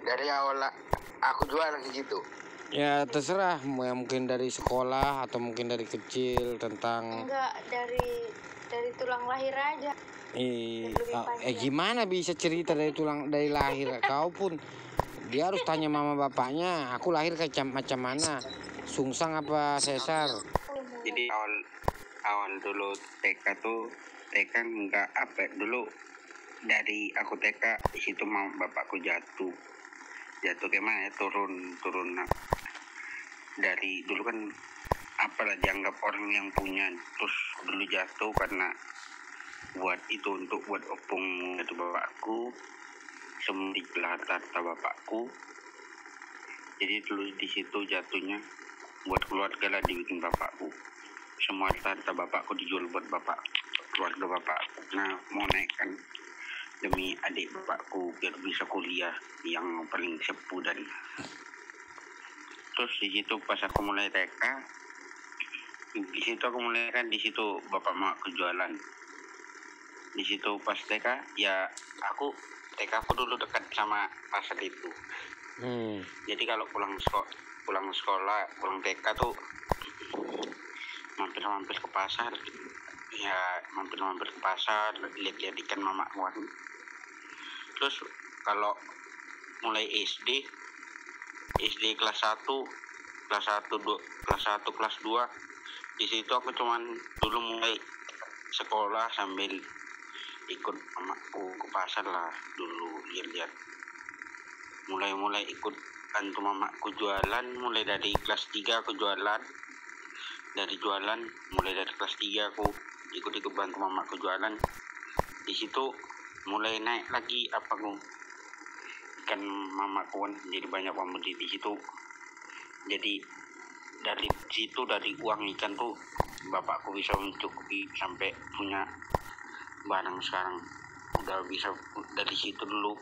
Dari awal aku jualan ke situ. Ya terserah, mungkin dari sekolah atau mungkin dari kecil tentang. Enggak, dari tulang lahir aja. Gimana bisa cerita dari lahir? Kau pun dia harus tanya mama bapaknya. Aku lahir macam mana? Sungsang apa sesar? Jadi awal dulu TK tuh enggak apa dulu, dari aku TK di situ bapakku jatuh gimana ya, turun dari dulu kan apalah dianggap orang yang punya, terus dulu jatuh karena buat opung itu bapakku, semua dibelah harta bapakku. Jadi dulu di situ jatuhnya buat keluarga lah dibikin bapakku, semua harta bapakku dijual buat keluarga bapakku. Nah mau naikkan demi adik bapakku biar bisa kuliah yang paling sepuh. Dan terus di situ pas aku mulai TK, di situ bapak mak jualan. Di situ pas TK ya TK aku dulu dekat sama pasar itu. Jadi kalau pulang sekolah pulang TK tuh mampir ke pasar. Ya mampir ke pasar, lihat ikan mama kan. Terus kalau mulai SD kelas 1, kelas 2 di situ aku cuman dulu mulai sekolah sambil ikut mamaku ke pasar lah dulu, lihat mulai ikut bantu mamaku jualan. Mulai dari kelas 3 aku jualan. Mulai dari kelas 3 aku ikut bantu mamaku jualan. Di situ mulai naik lagi ikan mamaku kan, jadi banyak pembeli di situ. Jadi dari uang ikan tuh bapakku bisa mencukupi sampai punya barang sekarang. Udah bisa dari situ dulu.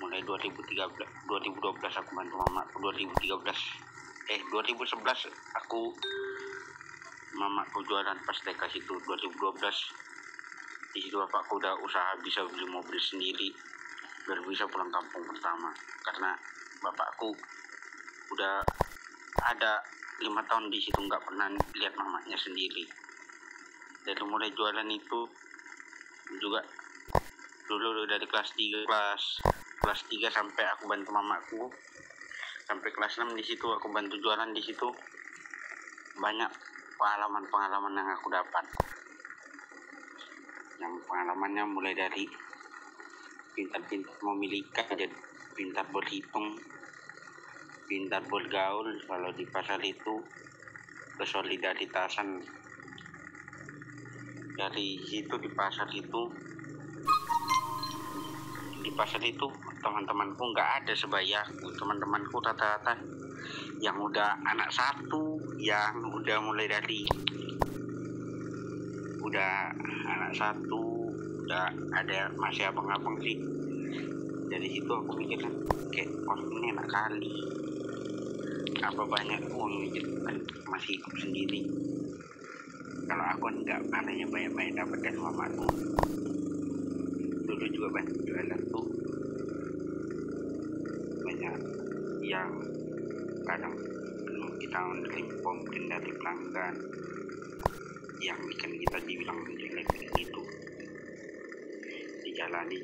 Mulai 2012 aku bantu mamaku. 2011 aku mamaku jualan pas TK situ. 2012 di situ bapakku udah usaha bisa beli mobil sendiri biar bisa pulang kampung pertama, karena bapakku udah ada 5 tahun di situ nggak pernah lihat mamanya sendiri. Dari mulai jualan itu juga dulu dari kelas 3 sampai aku bantu mamaku sampai kelas 6. Di situ aku bantu jualan. Di situ banyak pengalaman yang aku dapat. Yang pengalamannya mulai dari pintar-pintar memiliki, jadi pintar berhitung, pintar bergaul. Kalau di pasar itu kesolidaritasan. Dari situ di pasar itu teman-temanku nggak ada sebayaku. Teman-temanku rata-rata yang udah anak satu, yang udah mulai dari udah ada masih abang-abang sih. Dari situ aku mikirkan kayak orang ini enak kali, apa banyak uang masih hidup sendiri. Kalau aku enggak, anaknya banyak dapat dari mamaku. Dulu juga banyak jualan tuh, banyak yang kadang kita menerima komplain dari pelanggan yang bikin kita dibilang jelek gitu. Dijalani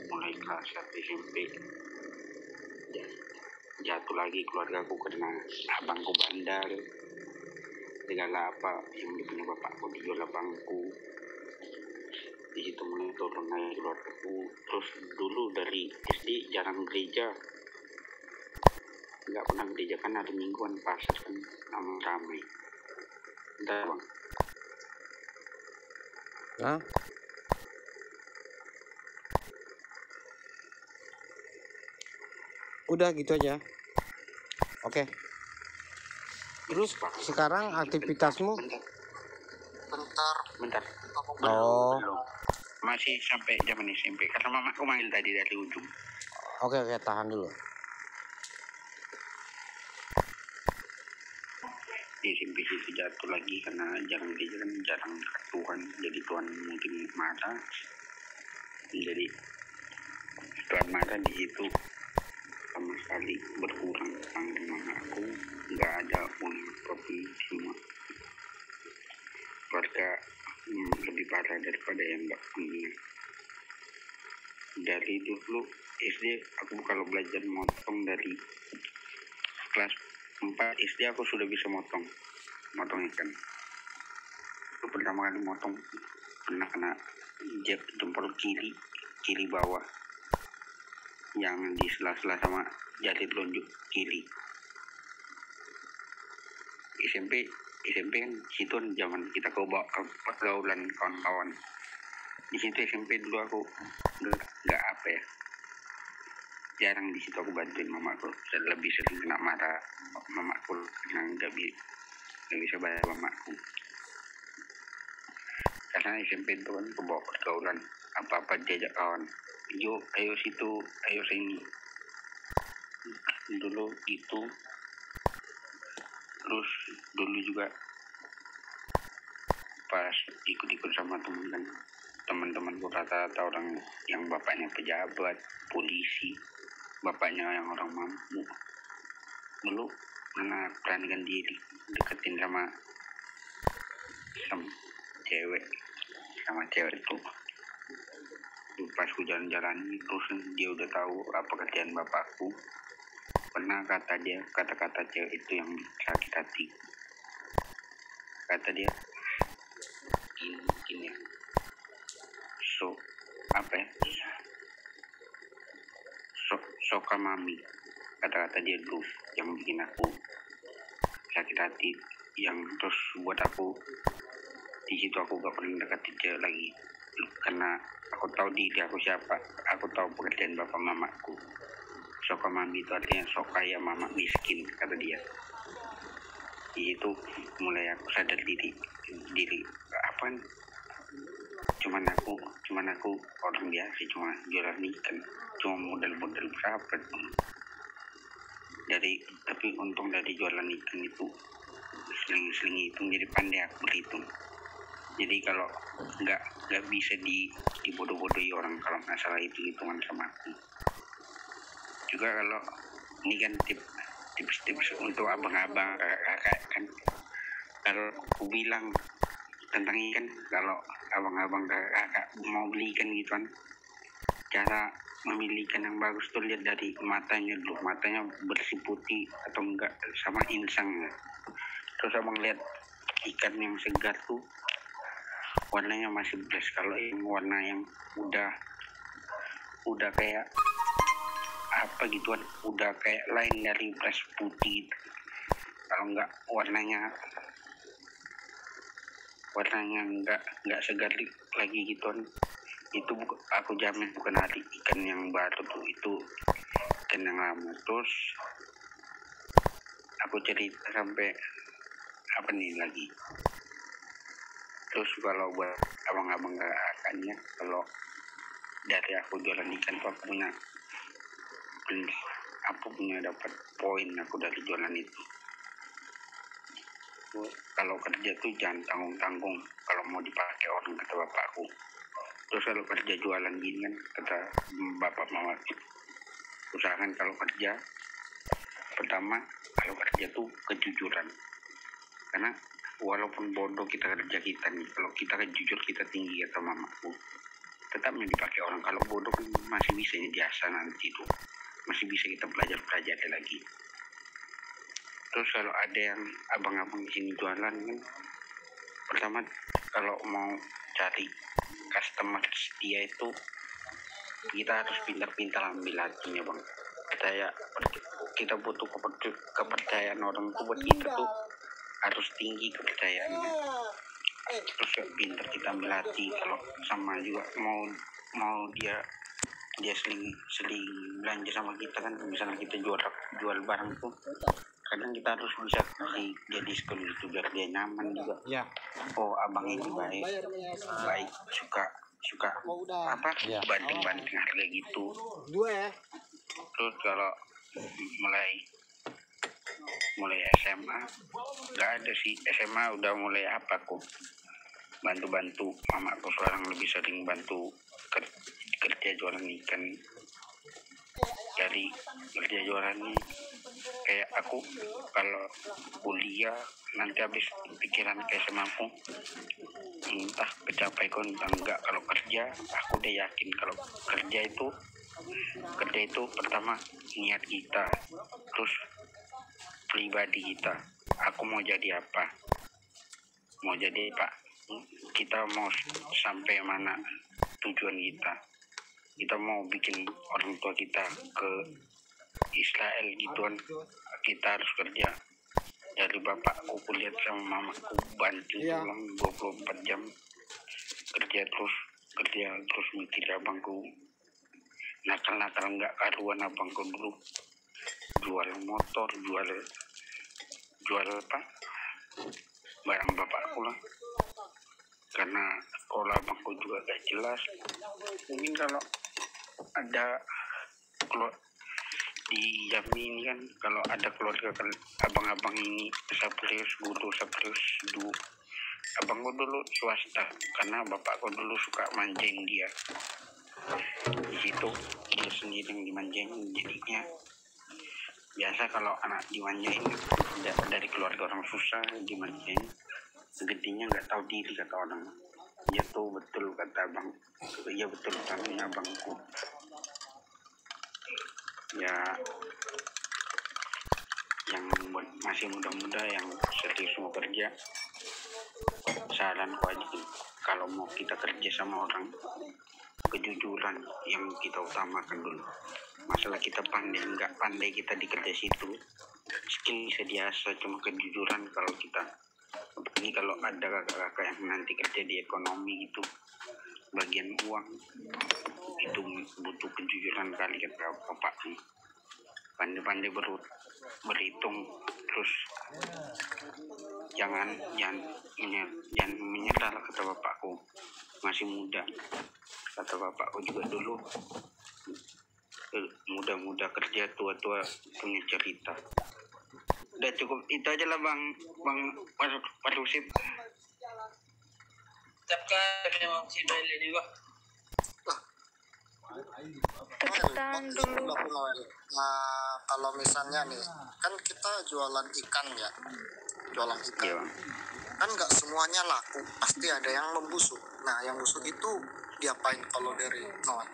mulai kelas 1 SMP. Jatuh lagi keluargaku karena abangku bandar. Segala apa yang punya bapakku dijual abangku. Di situ mulai turun lagi keluargaku. Terus dulu dari SD jarang gereja, nggak pernah gereja kan hari mingguan pasar kan ramai. Bentar bang. Hah? Udah gitu aja. Oke. Terus sekarang aktivitasmu? Bentar. Oh. Belum. Masih sampai zaman SMP karena mamaku manggil tadi dari ujung. Oke, tahan dulu. Di SMP itu jatuh lagi karena jarang Tuhan, jadi Tuhan mungkin marah. Jadi Tuan marah di situ sama sekali berkurang panggil mama aku, nggak ada uang kopi semua. Keluarga lebih parah daripada yang nggak punya. Dari dulu SD aku kalau belajar motong dari kelas 4 SD aku sudah bisa motong ikan. Itu pertama kali motong pernah kena jempol kiri bawah yang di sela-sela sama jari telunjuk kiri. SMP kan situ zaman kita ke pergaulan kawan-kawan. Di situ SMP dulu aku nggak apa ya, jarang di situ aku bantuin mamaku, lebih sering kena marah mamaku karena nggak bisa bayar mamaku. Karena SMP itu kan kebawa pergaulan, apa-apa diajak kawan, yuk ayo situ, ayo sini. Dulu itu terus dulu juga pas ikut-ikut sama teman-temanku rata-rata orang yang bapaknya pejabat, polisi, bapaknya yang orang mampu. Dulu mana beranikan diri deketin sama cewek itu. Pas ku jalan-jalan terus dia udah tahu apa kerjaan bapakku. Pernah kata-kata cewek itu yang sakit hati. Kata dia gini ya, soka mami, kata-kata dia dulu yang bikin aku sakit hati, yang terus buat aku di situ aku gak pernah deketin dia lagi, karena aku tahu diri aku siapa, aku tahu pekerjaan bapak mamaku. Soka mami itu artinya soka ya mama miskin, kata dia. Di situ mulai aku sadar diri apaan, cuman aku orang biasa, cuma jualan ikan, cuma modal berapa. Tapi untung dari jualan ikan itu seling itu jadi pandai aku berhitung. Jadi kalau nggak bisa dibodoh-bodohi orang kalau masalah itu hitungan sama aku. Juga kalau ini kan tips untuk abang-abang kakak kan, kalau aku bilang tentang ikan, kalau abang-abang kakak mau beli ikan gitu kan, cara memilih ikan yang bagus tuh lihat dari matanya dulu, matanya bersih putih atau enggak sama insangnya. Terus abang lihat ikan yang segar tuh warnanya masih beres. Kalau yang warna yang udah kayak apa gituan, udah kayak lain dari beres putih, kalau enggak warnanya enggak segar lagi gituan, itu aku jamin bukan hari ikan yang baru tuh, itu ikan yang lama. Terus aku cerita sampai apa nih lagi. Terus kalau buat abang-abang kakaknya, kalau dari aku jualan ikan tuh aku punya dapat poin aku dari jualan itu. Kalau kerja tuh jangan tanggung-tanggung kalau mau dipakai orang, kata bapakku. Terus kalau kerja jualan gini kan, kata bapak mama, usahakan kalau kerja, pertama kalau kerja tuh kejujuran. Karena walaupun bodoh kita kerja kita nih, kalau kita jujur kita tinggi, kata mamaku, tetapnya dipakai orang. Kalau bodoh kan masih bisa biasa nanti tuh, masih bisa kita belajar lagi. Terus kalau ada yang abang-abang di sini jualan kan, pertama kalau mau cari customer setia itu kita harus pintar-pintar ambil hatinya bang. Kita butuh kepercayaan orang tuh, buat kita tuh harus tinggi kepercayaannya. Terus pintar kita ambil hati. Kalau sama juga mau dia seling belanja sama kita kan, misalnya kita jual barang tuh, kadang kita harus bisa kasih dia diskon gitu biar dia nyaman juga. Ya. Oh abang ini baik, suka banting harga gitu. Terus kalau mulai SMA nggak ada sih, SMA udah mulai apa kok bantu mamaku sekarang, lebih sering bantu kerja jualan ikan. cari kerja jualan nih. Kayak aku kalau kuliah nanti habis pikiran kayak sama aku, entah kecapai kok entah enggak. Kalau kerja aku udah yakin kalau kerja itu pertama niat kita, terus pribadi kita, aku mau jadi apa, kita mau sampai mana tujuan kita mau bikin orang tua kita ke Israel gituan, kita harus kerja. Dari bapakku kulihat sama mamaku banting tulang 24 jam kerja terus mikir. Abangku nakal nggak karuan, abangku dulu jual motor, jual apa barang bapakku lah, karena sekolah abangku juga gak jelas. Mungkin kalau ada di Jambi ini kan, kalau ada keluarga abang-abang ini Saprius Guru, Saprius Du, abangku dulu swasta karena bapakku dulu suka manjain dia. Di situ dia sendiri yang dimanjain, jadinya biasa kalau anak dimanjain dari keluarga orang susah dimanjain, gedenya nggak tahu diri kata orang. Ya tuh betul kata abang, iya betul katanya abangku. Ya yang masih muda-muda yang serius mau kerja, saranku aja kalau mau kita kerja sama orang, kejujuran yang kita utamakan dulu. Masalah kita pandai nggak pandai kita di kerja situ, skill bisa diasah, cuma kejujuran kalau kita, ini kalau ada kakak-kakak yang nanti kerja di ekonomi itu bagian uang, itu butuh kejujuran kali kata bapak, pandai-pandai berhitung, terus jangan menyerah lah kata bapakku, masih muda kata bapakku juga dulu, muda-muda kerja, tua-tua punya cerita. Udah cukup itu aja lah bang Pak Rusip. Tepuk tangan dulu. Nah, kalau misalnya nih, kan kita jualan ikan ya, Iya, kan nggak semuanya laku, pasti ada yang membusuk. Nah, yang busuk itu diapain kalau dari Noel?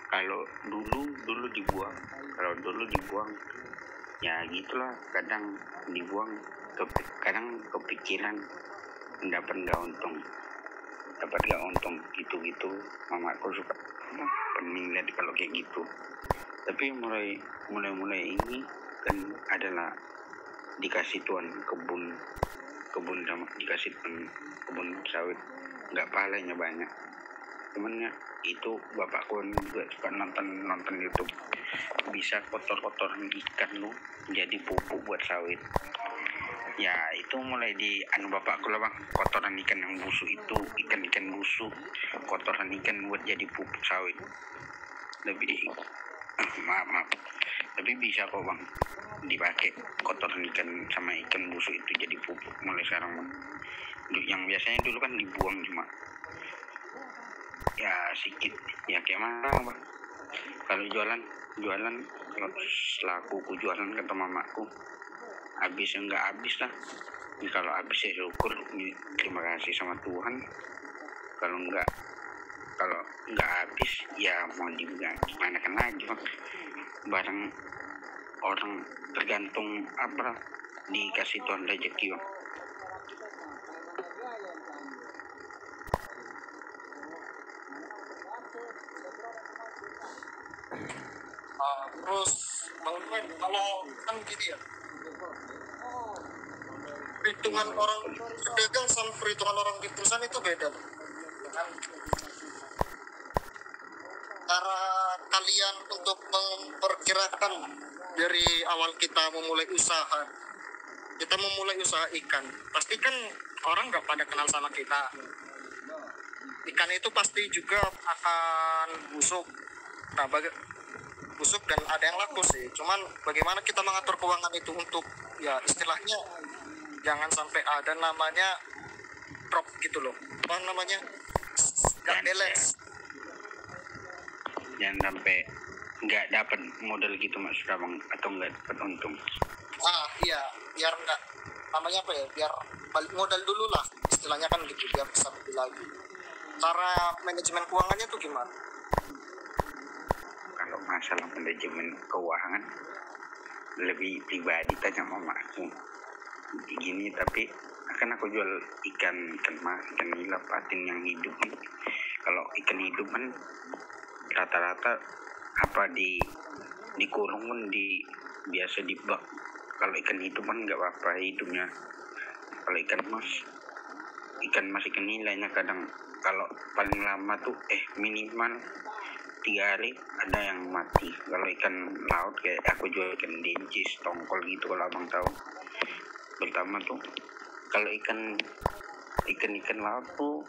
kalau dulu dibuang ya gitulah, kadang dibuang, kadang kepikiran dapat nggak untung gitu mamaku suka pening lihat kalau kayak gitu. Tapi mulai ini kan adalah dikasih Tuhan kebun sama dikasih Tuhan kebun sawit, nggak pahalanya banyak, cuman ya itu bapakku juga suka nonton YouTube, bisa kotor-kotoran ikan lu jadi pupuk buat sawit. Ya itu mulai di bapakku lah bang, kotoran ikan yang busuk itu, ikan busuk, kotoran ikan buat jadi pupuk sawit. Lebih maaf, tapi bisa kok bang dipakai kotoran ikan sama ikan busuk itu jadi pupuk mulai sekarang bang. Yang biasanya dulu kan dibuang cuma ya sedikit, ya kayak mana bang. Kalau jualan kalau selaku jualan kata mamaku, habis enggak habis lah. Kalau habis ya syukur, terima kasih sama Tuhan. Kalau enggak habis ya mau gimana kan lagi bang. Barang orang tergantung apa dikasih Tuhan rezeki bang. Terus Bang Noel, kalau kan gini ya, perhitungan orang pedagang sama perhitungan orang di perusahaan itu beda Bang. Dengan cara kalian untuk memperkirakan dari awal kita memulai usaha ikan, pasti kan orang nggak pada kenal sama kita. Ikan itu pasti juga akan busuk. Nah, busuk dan ada yang laku sih. Cuman bagaimana kita mengatur keuangan itu untuk ya istilahnya jangan sampai ada namanya drop gitu loh. Apa namanya? Nggak balance. jangan sampai nggak dapat modal gitu maksud abang, atau nggak dapat untung. Iya, biar nggak, namanya apa ya, biar balik modal dulu lah istilahnya kan gitu, biar bisa lebih lagi. Cara manajemen keuangannya tuh gimana? Kalau masalah manajemen keuangan lebih pribadi tanya mama aku gini, tapi akan aku jual ikan mas, ikan nila, patin yang hidup kan. Kalau ikan hidup kan rata-rata apa dikurung kan, biasa di bak. Kalau ikan hidup kan nggak apa-apa hidupnya. Kalau ikan mas ikan nilainya kadang kalau paling lama tuh minimal 3 hari ada yang mati. Kalau ikan laut kayak aku jual ikan dencis, tongkol gitu kalau abang tahu. Pertama tuh kalau ikan laut tuh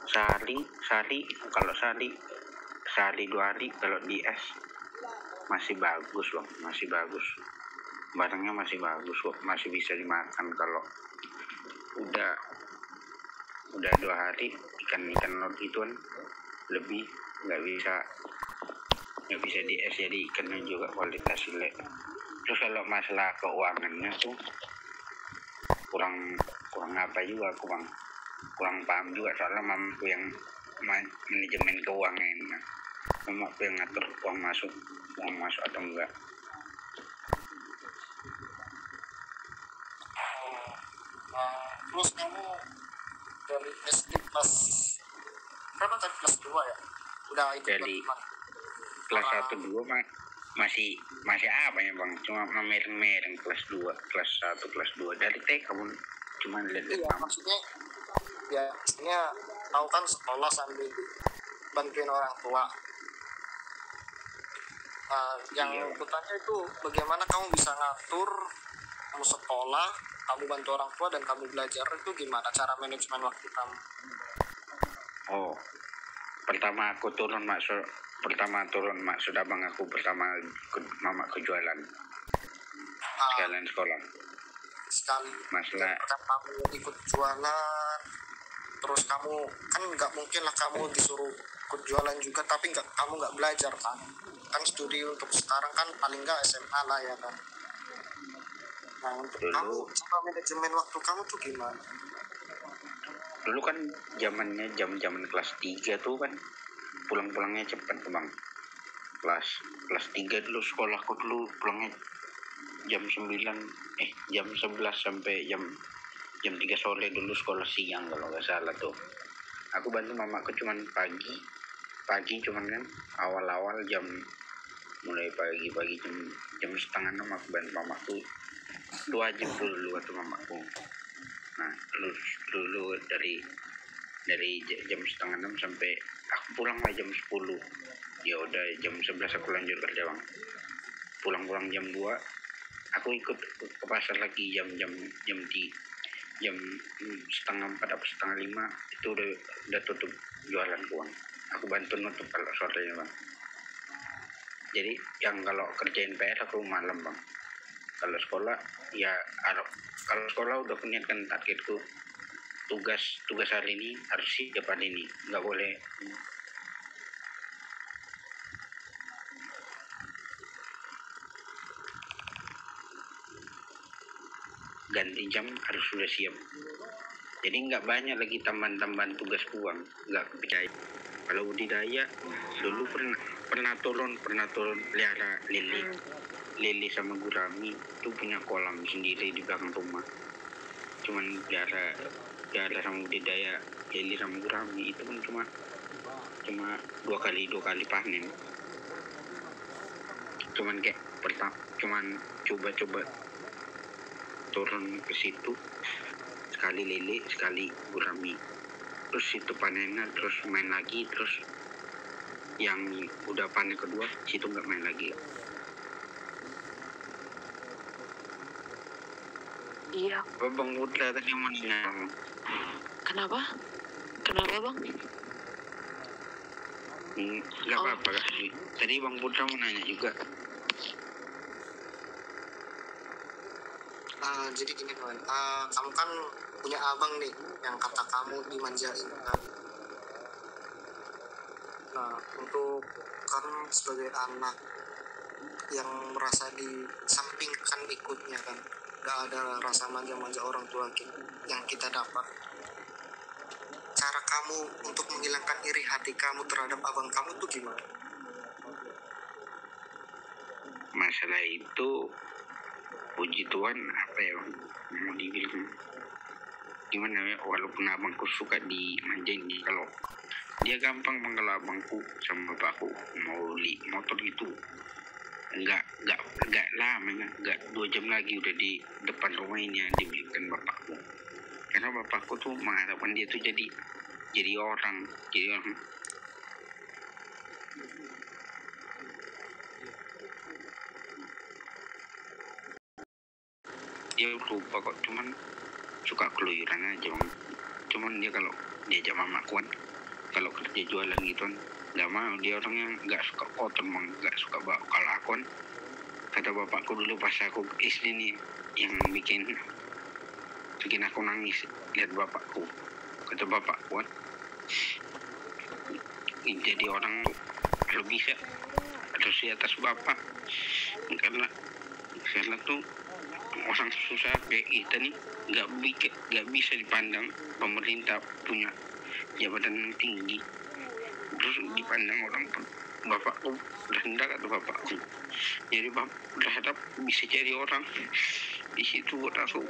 sehari kalau sehari 2 hari kalau di es masih bagus bang, masih bagus, barangnya masih bagus kok, masih bisa dimakan. Kalau udah 2 hari ikan laut itu kan lebih nggak bisa di es, jadi ikannya juga kualitas jelek. Terus kalau masalah keuangannya tuh kurang apa juga aku bang, kurang paham juga, soalnya mamaku yang manajemen keuangan, mamaku yang ngatur uang masuk atau enggak. Terus kamu dari SD kelas berapa tadi, kelas 2 ya udah ikut Dari kelas 1-2 masih apa ya bang, cuma mereng kelas 2 kelas 1 kelas 2 dari TK pun cuma lihat iya, maksudnya ya maksudnya tahu kan sekolah sambil bantuin orang tua. Yang Iya. bertanya itu bagaimana kamu bisa ngatur kamu sekolah, kamu bantu orang tua, dan kamu belajar, itu gimana cara manajemen waktu kamu? Pertama turun maksud abang, aku pertama mama ke jualan sekalian sekolah. Sekali Masalah kamu ikut jualan, terus kamu kan nggak mungkin lah kamu disuruh ikut jualan juga tapi kamu nggak belajar kan studi untuk sekarang kan paling nggak SMA lah ya kan. Nah untuk kamu cara manajemen waktu kamu tuh gimana? Dulu kan zaman kelas 3 tuh kan pulangnya cepat tuh bang. Kelas 3 dulu sekolahku dulu pulangnya jam 11 sampai jam 3 sore dulu sekolah siang kalau nggak salah tuh. Aku bantu mamaku cuman pagi cuman kan awal mulai pagi jam setengah 6 aku bantu mamaku. Itu wajib dulu waktu mamaku. Nah dulu dari jam setengah 6 sampai aku pulang lah jam 10. Ya udah jam 11 aku lanjut kerja bang. Pulang jam 2 aku ikut ke pasar lagi jam setengah 4 atau setengah 5 itu udah tutup jualan uang. Aku bantu nutup kalau sorenya bang. Jadi yang kalau kerjain PR aku malam bang. Kalau sekolah ya kalau sekolah udah niatkan targetku, tugas hari ini harus siap hari ini, nggak boleh ganti jam, harus sudah siap. Jadi nggak banyak lagi tambahan tugas uang, nggak percaya. Kalau budidaya dulu pernah turun pelihara lili sama gurami, itu punya kolam sendiri di belakang rumah. Cuman pelihara sama budidaya lili sama gurami itu pun cuma dua kali panen. Cuman kayak cuman coba turun ke situ sekali lele sekali gurami, terus itu panennya terus main lagi, terus yang udah panen kedua situ nggak main lagi. Iya. Bang Putra tadi mau nanya. Kenapa bang? Nggak apa-apa kak. Tadi Bang Putra mau nanya juga. Jadi gini kawan, kamu kan punya abang nih yang kata kamu dimanjain kan. Nah untuk kan sebagai anak yang merasa disampingkan ikutnya kan, gak ada rasa manja-manja orang tua yang kita dapat. Cara kamu untuk menghilangkan iri hati kamu terhadap abang kamu itu gimana? Masalah itu puji Tuhan apa ya mau dibilang gimana ya, walaupun abangku suka dimanjain kalau dia gampang bang, kalau abangku sama bapakku mau beli motor itu nggak lama, nggak 2 jam lagi udah di depan rumah ini yang dibelikan bapakku, karena bapakku tuh mengharapkan dia tuh jadi orang. Dia lupa kok, cuman suka keluyuran aja bang. Cuman dia kalau diajak mamaku kan, kalau kerja jualan gitu kan nggak mau, dia orangnya nggak suka kotor bang, nggak suka bawa. Kalau aku kan, kata bapakku dulu pas aku istri nih yang bikin aku nangis lihat bapakku, kata bapakku kan, jadi orang tuh kalau bisa harus di atas bapak, karena tuh orang susah kayak kita nih nggak bisa dipandang pemerintah punya jabatan tinggi terus dipandang orang bapakku rendah, kata bapakku. Jadi berharap bisa jadi orang. Di situ buat aku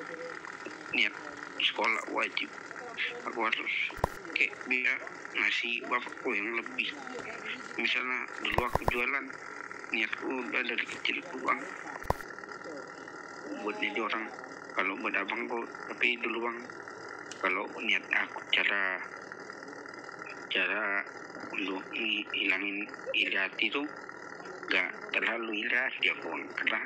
niat sekolah wajib, aku harus kayak bisa ngasih bapakku yang lebih. Misalnya dulu aku jualan, niatku udah dari kecil tuh bang buat jadi orang. Kalau buat abangku, tapi dulu bang, kalau niat aku cara untuk hilangin iri hati tuh gak terlalu iri hati aku bang, karena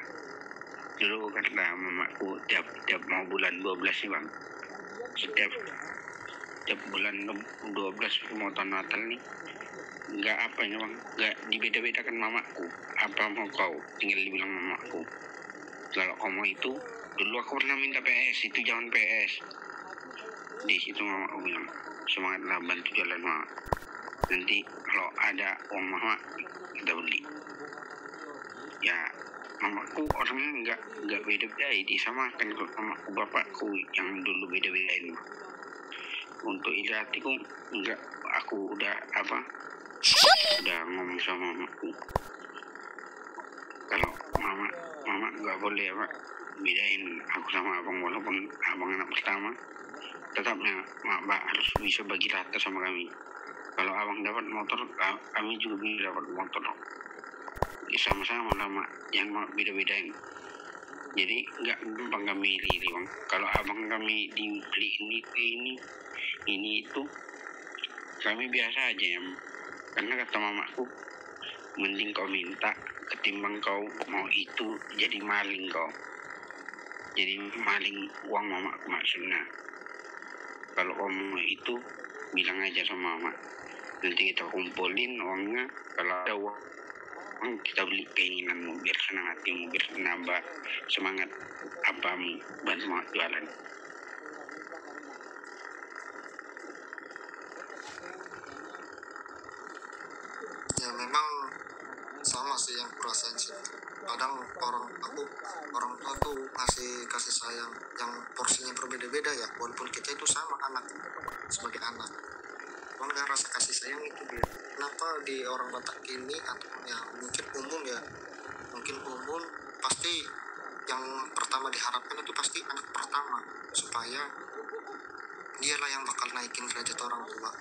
dulu karena mamaku tiap mau bulan 12 nih bang, setiap bulan 12 mau tahun Natal nih, nggak apa ya bang, nggak dibeda-bedakan mamaku, apa mau kau, tinggal dibilang mamaku, kalau kamu itu dulu aku pernah minta PS, itu jangan PS. Di situ mamaku bilang, semangatlah bantu jalan mama, nanti kalau ada uang mama kita beli. Ya mamaku orangnya nggak beda-bedain, disamakan kalau mamaku bapakku yang dulu beda-bedain. Untuk iri hatiku enggak, aku udah ngomong sama mamaku, kalau mama nggak boleh bedain aku sama abang, walaupun abang anak pertama, tetapnya mak harus bisa bagi rata sama kami. Kalau abang dapat motor, kami juga bisa dapat motor, sama-sama lah mak, jangan beda-bedain. Jadi nggak gampang kami iri bang. Kalau abang kami dibeli ini itu, kami biasa aja ya, karena kata mamaku, mending kau minta ketimbang kau mau itu jadi maling, kau jadi maling uang mamaku maksudnya. Kalau kau mau itu bilang aja sama mama, nanti kita kumpulin uangnya, kalau ada uang kita beli keinginanmu, biar senang hatimu, biar nambah semangat apamu bantu jualan. Ya memang sama sih yang kurasain sih. Kadang orang tua tuh kasih sayang yang porsinya berbeda-beda ya, walaupun kita itu sama anak, sebagai anak, cuman kan rasa kasih sayang itu dia. Kenapa di orang Batak ini, atau ya mungkin umum pasti yang pertama diharapkan itu pasti anak pertama, supaya dialah yang bakal naikin derajat orang tua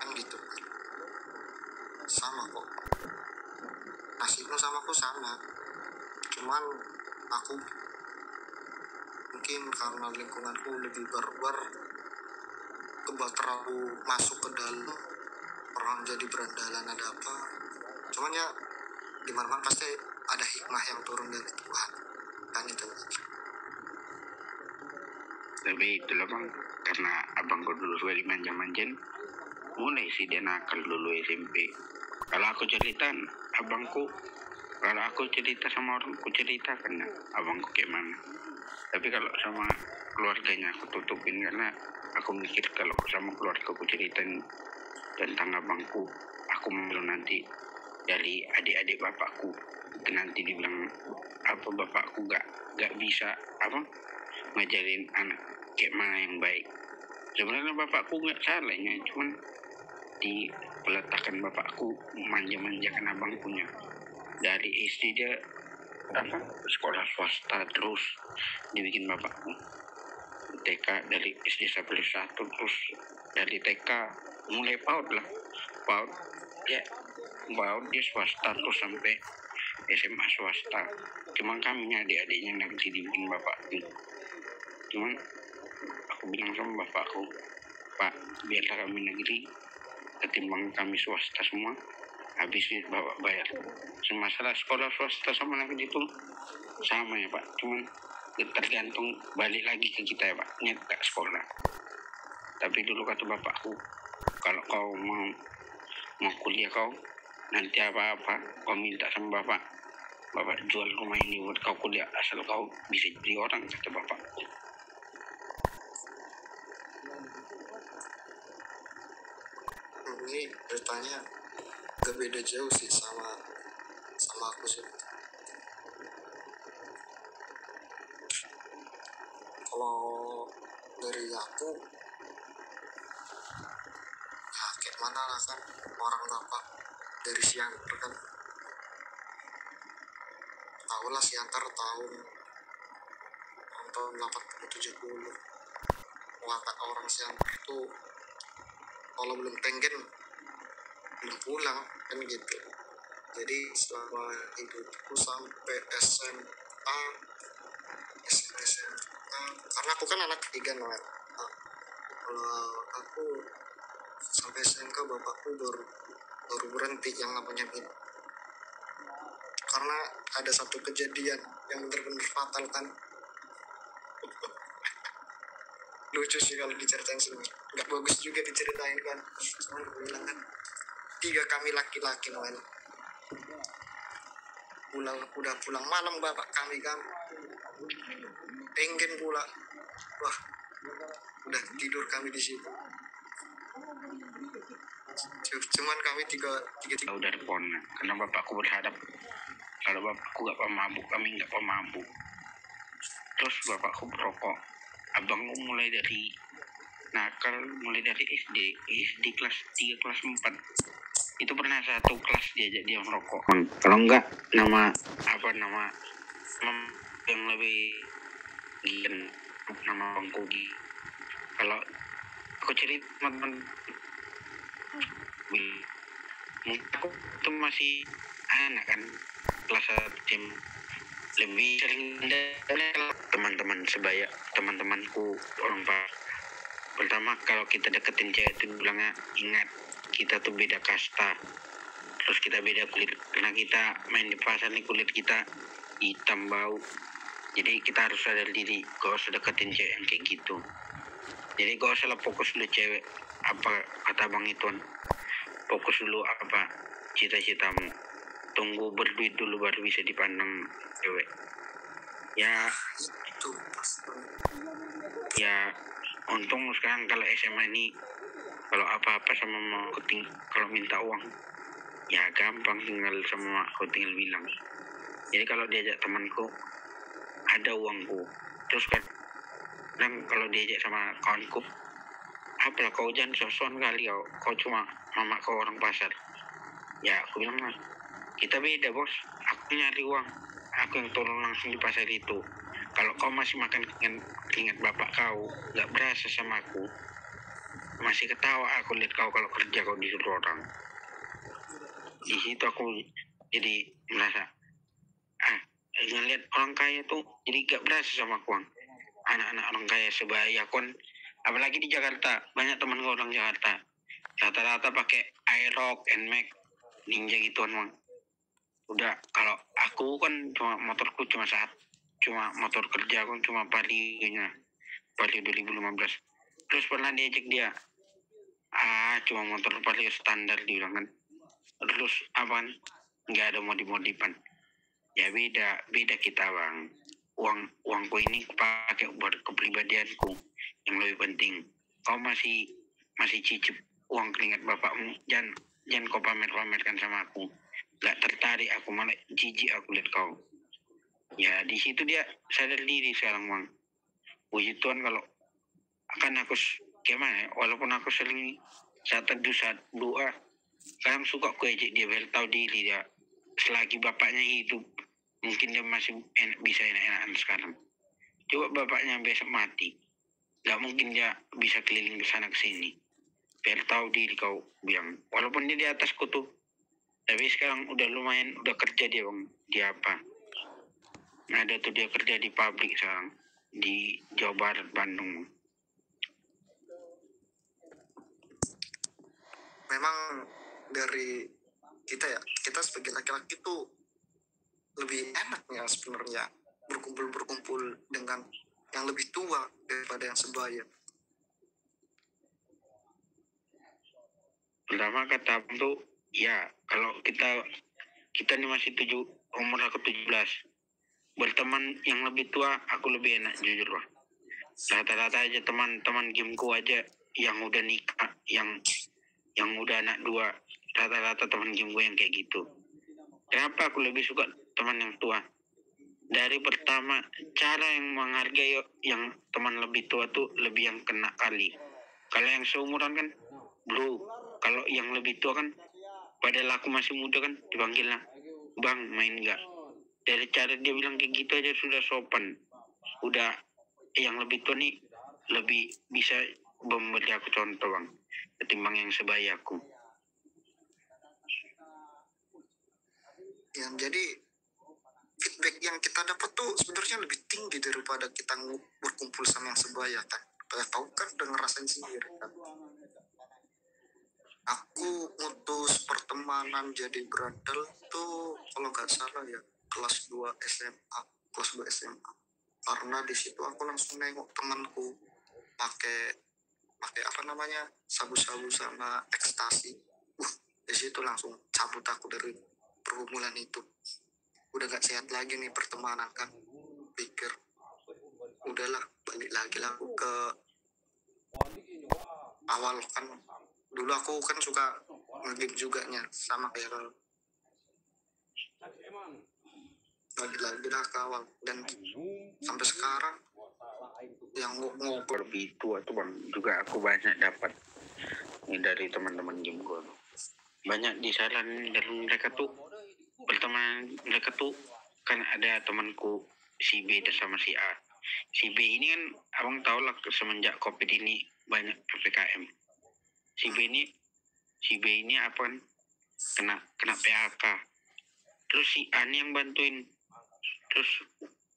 kan gitu. Sama kok, nasibmu sama aku sama, cuman aku mungkin karena lingkunganku lebih barbar, kebal terlalu masuk ke dalam, orang jadi berandalan ada apa. Cuman ya dimana pasti ada hikmah yang turun dari Tuhan kan itu. Tapi itulah bang, karena abangku dulu suka dimanja-manjain, mulai sih dia nakal dulu SMP. Kalau aku cerita sama orang, aku ceritakan ya abangku kayak mana. Tapi kalau sama keluarganya aku tutupin, karena aku mikir kalau sama keluarga aku ceritain tentang abangku, aku malu nanti dari adik-adik bapakku. Nanti dibilang apa bapakku gak bisa apa ngajarin anak kayak mana yang baik. Sebenarnya bapakku gak salahnya, cuman di peletakan bapakku manja-manjakan abangkunya. Dari SD dia apa sekolah swasta, terus dibikin bapakku TK dari SD sampai 1, terus dari TK mulai PAUD ya PAUD dia swasta terus sampai SMA swasta. Cuma kami adik-adiknya nanti dibikin bapakku. Cuman aku bilang sama bapakku, Pak, biarlah kami negeri ketimbang kami swasta semua, habis bapak bayar. Masalah sekolah swasta sama negeri itu sama ya Pak, cuman tergantung balik lagi ke kita ya Pak, nyetak sekolah. Tapi dulu kata bapakku, kalau kau mau kuliah kau nanti apa-apa kau minta sama bapak jual rumah ini buat kau kuliah, asal kau bisa jadi orang, kata bapakku. Ini ceritanya gak beda jauh sih sama aku sih. Kalau dari aku ya kayak mana lah kan, orang bapak dari Siantar kan, tahu lah Siantar tahun 80-70. Watak orang Siantar itu kalau belum tenggen belum pulang kan gitu. Jadi selama hidupku sampai SMA, karena aku kan anak ketiga Noel. Kalau aku sampai SMK bapakku baru berhenti yang namanya minum. Karena ada satu kejadian yang benar-benar fatal kan. Lucu sih kalau diceritain sini, nggak bagus juga diceritain kan. Cuman gue bilang kan, 3 kami laki-laki Noel. Udah pulang malam bapak kami pengen pula. Wah, udah tidur kami di situ. Cuman kami tiga udah telepon karena bapakku berhadap kalau bapakku gak pemabuk, kami gak pemabuk. Terus bapakku berokok. Abangku mulai dari nakal, mulai dari SD kelas 3 kelas 4 itu pernah satu kelas diajak dia merokok. Kalau enggak nama yang lebih gila, nama bangku. Kalau aku cerita teman-teman, aku tuh masih anak kan, kelas 1 jam lebih sering teman-teman sebaya, teman-temanku orang Pak. Pertama kalau kita deketin cewek itu bilangnya, ingat kita tuh beda kasta, terus kita beda kulit, karena kita main di pasar nih kulit kita hitam bau, jadi kita harus sadar diri, gak usah deketin cewek yang kayak gitu. Jadi gak usah lah fokus dulu cewek, apa kata bang Ituan, fokus dulu apa cita-citamu, tunggu berduit dulu baru bisa dipandang cewek. Ya itu ya untung sekarang kalau SMA ini kalau apa-apa sama mau kalau minta uang ya gampang, tinggal sama aku tinggal bilang. Jadi kalau diajak temanku ada uangku, terus kan kalau diajak sama kawanku, apalah kau jangan sosokan kali kau cuma mama kau orang pasar. Ya aku bilang lah, kita beda bos, aku nyari uang, aku yang turun langsung di pasar itu. Kalau kau masih makan keringat bapak kau, gak berasa sama aku, masih ketawa aku lihat kau kalau kerja kau disuruh orang. Di situ aku jadi merasa ngeliat orang kaya tuh jadi gak berasa sama aku. Anak-anak orang kaya sebaya kon, apalagi di Jakarta, banyak teman gue orang Jakarta, rata-rata pakai Aerox, Nmax, Ninja gituan bang. Udah kalau aku kan motorku cuma motor kerja aku cuma Vario 2015. Terus pernah diajak dia, cuma motor Vario standar dibilang kan. Terus apaan? Nggak ada modif-modifan. Ya beda kita bang. Uangku ini pakai buat kepribadianku yang lebih penting. Kau masih cicip uang keringat bapakmu, jangan kau pamerkan sama aku. nggak tertarik, aku malah jijik aku lihat kau. Ya di situ dia sadar diri sekarang bang. Puji Tuhan kalau akan aku gimana ya, walaupun aku sering saat teduh saat doa kadang suka aku ejek dia biar tahu diri dia selagi bapaknya hidup mungkin dia masih bisa enak-enakan sekarang. Coba bapaknya besok mati, nggak mungkin dia bisa keliling ke sana ke sini. Biar tahu diri kau bilang, walaupun dia di atasku tuh, tapi sekarang udah lumayan, udah kerja dia bang. Dia apa? Ada tuh dia kerja di pabrik sekarang di Jawa Barat, Bandung. Memang dari kita sebagai laki-laki tuh lebih enaknya sebenarnya berkumpul dengan yang lebih tua daripada yang sebaya. Pertama kata tuh, ya kalau kita nih masih umur aku 17, berteman yang lebih tua aku lebih enak jujur lah. Rata-rata aja teman-teman gameku aja yang udah nikah, yang udah anak 2, rata-rata teman gameku yang kayak gitu. Kenapa aku lebih suka teman yang tua? Dari pertama, cara yang menghargai yang teman lebih tua tuh lebih yang kena kali. Kalau yang seumuran kan, bro, kalau yang lebih tua kan, padahal aku masih muda kan, dipanggilnya, bang main nggak? Dari cara dia bilang kayak gitu aja sudah sopan. Udah yang lebih tua nih lebih bisa memberi aku contoh bang, ketimbang yang sebaya aku. Ya, jadi feedback yang kita dapat tuh sebenarnya lebih tinggi daripada kita berkumpul sama yang sebaya kan. Kayak tahu kan udah ngerasain sendiri kan. Aku mutus pertemanan jadi berandal tuh kalau nggak salah ya kelas 2 SMA. Karena di situ aku langsung nengok temanku pakai apa namanya sabu-sabu sama ekstasi. Di situ langsung cabut aku dari pergumulan itu. Udah gak sehat lagi nih pertemanan kan, pikir udahlah balik lagi lah aku ke awal kan. Dulu aku kan suka nge-game juga nya sama kayak lo, balik lagi lah ke awal dan sampai sekarang yang ngobrol lebih tua tuh bang juga aku banyak dapat dari teman-teman game gue. Banyak disaran dari mereka tuh, pertemanan mereka tuh kan ada temanku si B sama si A. Si B ini kan abang tahu lah semenjak COVID ini banyak PPKM. Si B ini apa kan kena PHK. Terus si A ini yang bantuin. Terus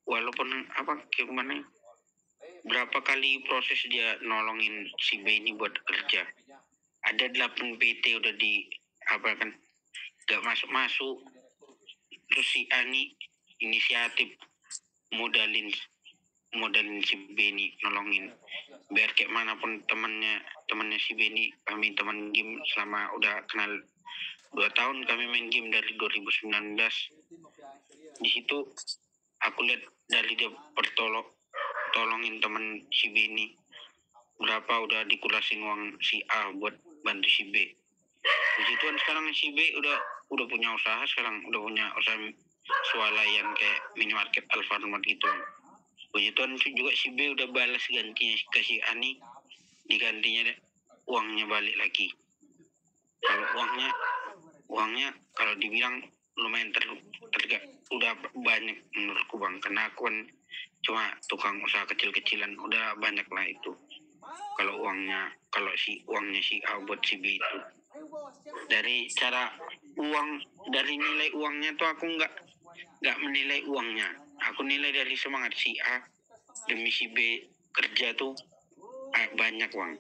walaupun apa gimana berapa kali proses dia nolongin si B ini buat kerja. Ada 8 PT udah di apa kan gak masuk. Terus si A ini inisiatif modalin si B ini nolongin biar kayak manapun temannya si B ini. Kami teman game selama udah kenal 2 tahun, kami main game dari 2019. Di situ aku lihat dari dia tolongin teman si B ini berapa udah dikurasin uang si A buat bantu si B. Puji Tuhan sekarang si B udah punya usaha, sekarang udah punya usaha swalayan kayak minimarket Alfamart gitu. Puji Tuhan juga si B udah balas gantinya ke si Ani, digantinya deh uangnya balik lagi. Kalau uangnya kalau dibilang lumayan udah banyak menurutku bang, karena aku kan cuma tukang usaha kecil-kecilan, udah banyak lah itu. Kalau uangnya si A buat si B itu dari cara uang, dari nilai uangnya tuh aku nggak menilai uangnya, aku nilai dari semangat si A demi si B kerja tuh banyak uang.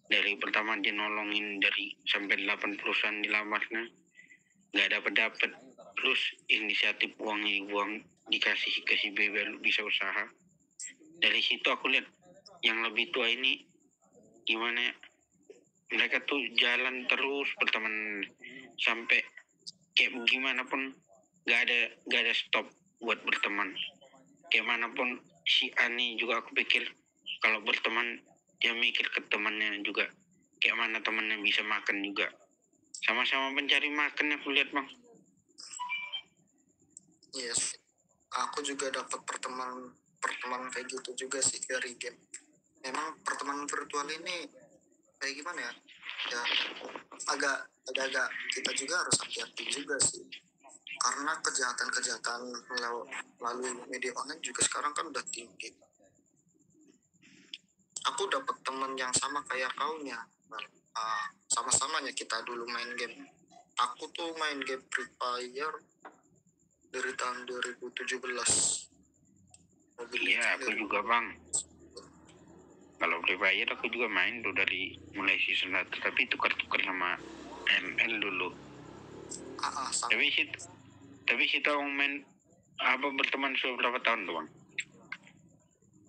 Dari pertama dia nolongin dari sampai 8 perusahaan dilamarnya nggak dapat, terus inisiatif uang dikasih ke si B biar bisa usaha. Dari situ aku lihat yang lebih tua ini gimana mereka tuh jalan terus berteman sampai kayak gimana pun gak ada stop buat berteman. Kayak mana pun si Ani juga aku pikir kalau berteman dia mikir ke temannya juga, kayak mana temannya bisa makan juga, sama-sama mencari makan aku lihat bang. Yes, aku juga dapat pertemanan kayak gitu juga sih dari game. Memang pertemanan virtual ini kayak gimana ya? Ya agak kita juga harus hati-hati juga sih. Karena kejahatan-kejahatan melalui media online juga sekarang kan udah tinggi. Aku dapat teman yang sama kayak kau nya. Sama-samanya kita dulu main game. Aku tuh main game Free Fire dari tahun 2017. Iya, aku juga bang. Kalau Free Fire aku juga main tuh dari mulai season 1, tapi tukar-tukar sama ML dulu. Sama. Tapi kita main apa berteman sudah berapa tahun tuh bang?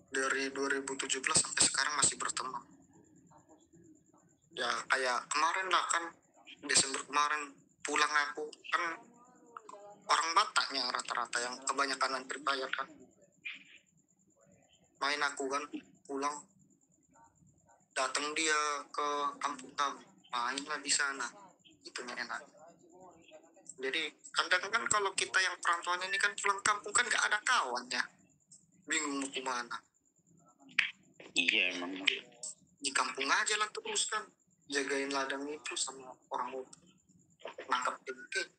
Dari 2017 sampai sekarang masih berteman. Ya kayak kemarin lah kan, Desember kemarin pulang aku kan orang Bataknya rata-rata yang kebanyakan main Free Fire kan. Main aku kan pulang, datang dia ke kampung kami, mainlah di sana, itunya enak. Jadi kadang kan kalau kita yang perantauan ini kan pulang kampung kan nggak ada kawannya, bingung mau kemana. Iya emang. Di kampung aja lah terus kan, jagain ladang itu sama orang nangkap dengki.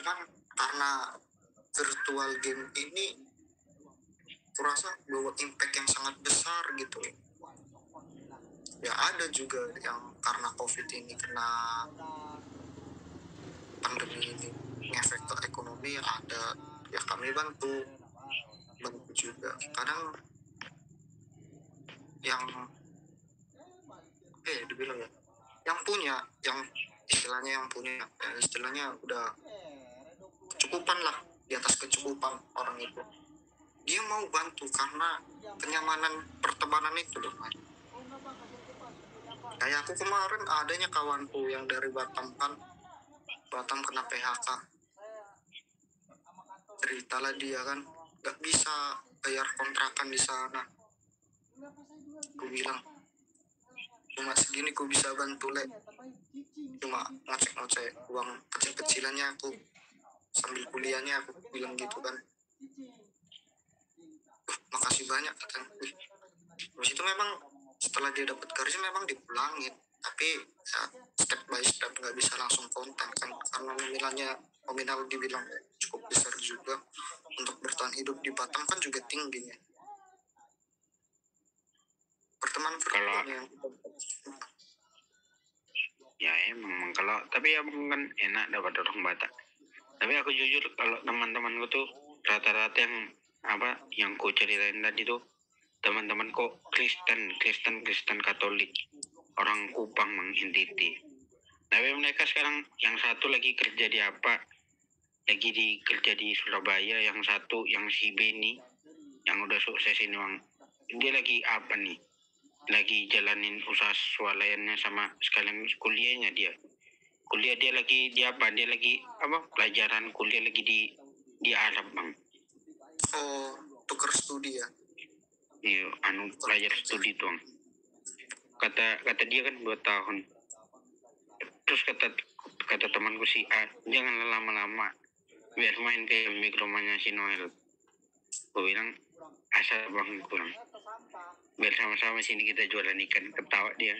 Cuman karena virtual game ini kurasa bawa impact yang sangat besar gitu. Ya ada juga yang karena COVID ini, kena pandemi ini ngefek ke ekonomi, ada ya kami bantu juga. Kadang yang dibilang ya, yang punya, yang istilahnya udah kecukupan lah, di atas kecukupan orang itu, dia mau bantu karena kenyamanan pertemanan itu loh. Kayak aku kemarin adanya kawanku yang dari Batam kan, Batam kena PHK, ceritalah dia kan gak bisa bayar kontrakan di sana. Aku bilang cuma segini ku bisa bantu le, cuma ngocek uang kecil-kecilannya aku sambil kuliahnya, aku bilang gitu kan. Makasih banyak katanya. Terus itu memang setelah dia dapat kerja memang dipulangin, tapi ya, step by step, nggak bisa langsung kontak kan, karena nominal dibilang cukup besar juga untuk bertahan hidup di Batam kan juga tingginya. Pertemanan virtual yang ya emang kalau tapi ya kan enak dapat orang Batak. Tapi aku jujur kalau teman-temanku tuh rata-rata yang ku ceritain tadi tuh teman-temanku Kristen Katolik, orang Kupang mang NTT. Tapi mereka sekarang yang satu lagi kerja di kerja di Surabaya, yang satu yang si Beni yang udah sukses ini bang, dia lagi lagi jalanin usaha swalayannya sama sekalian kuliahnya dia lagi dia lagi pelajaran kuliah lagi di Arab bang. Tukar studi ya. Iya, pelajar studi tuh. Kata dia kan 2 tahun. Terus kata temanku si A, jangan lama-lama, biar main ke rumahnya si Noel. Gue bilang asal bang kurang, biar sama-sama sini kita jualan ikan. Ketawa dia.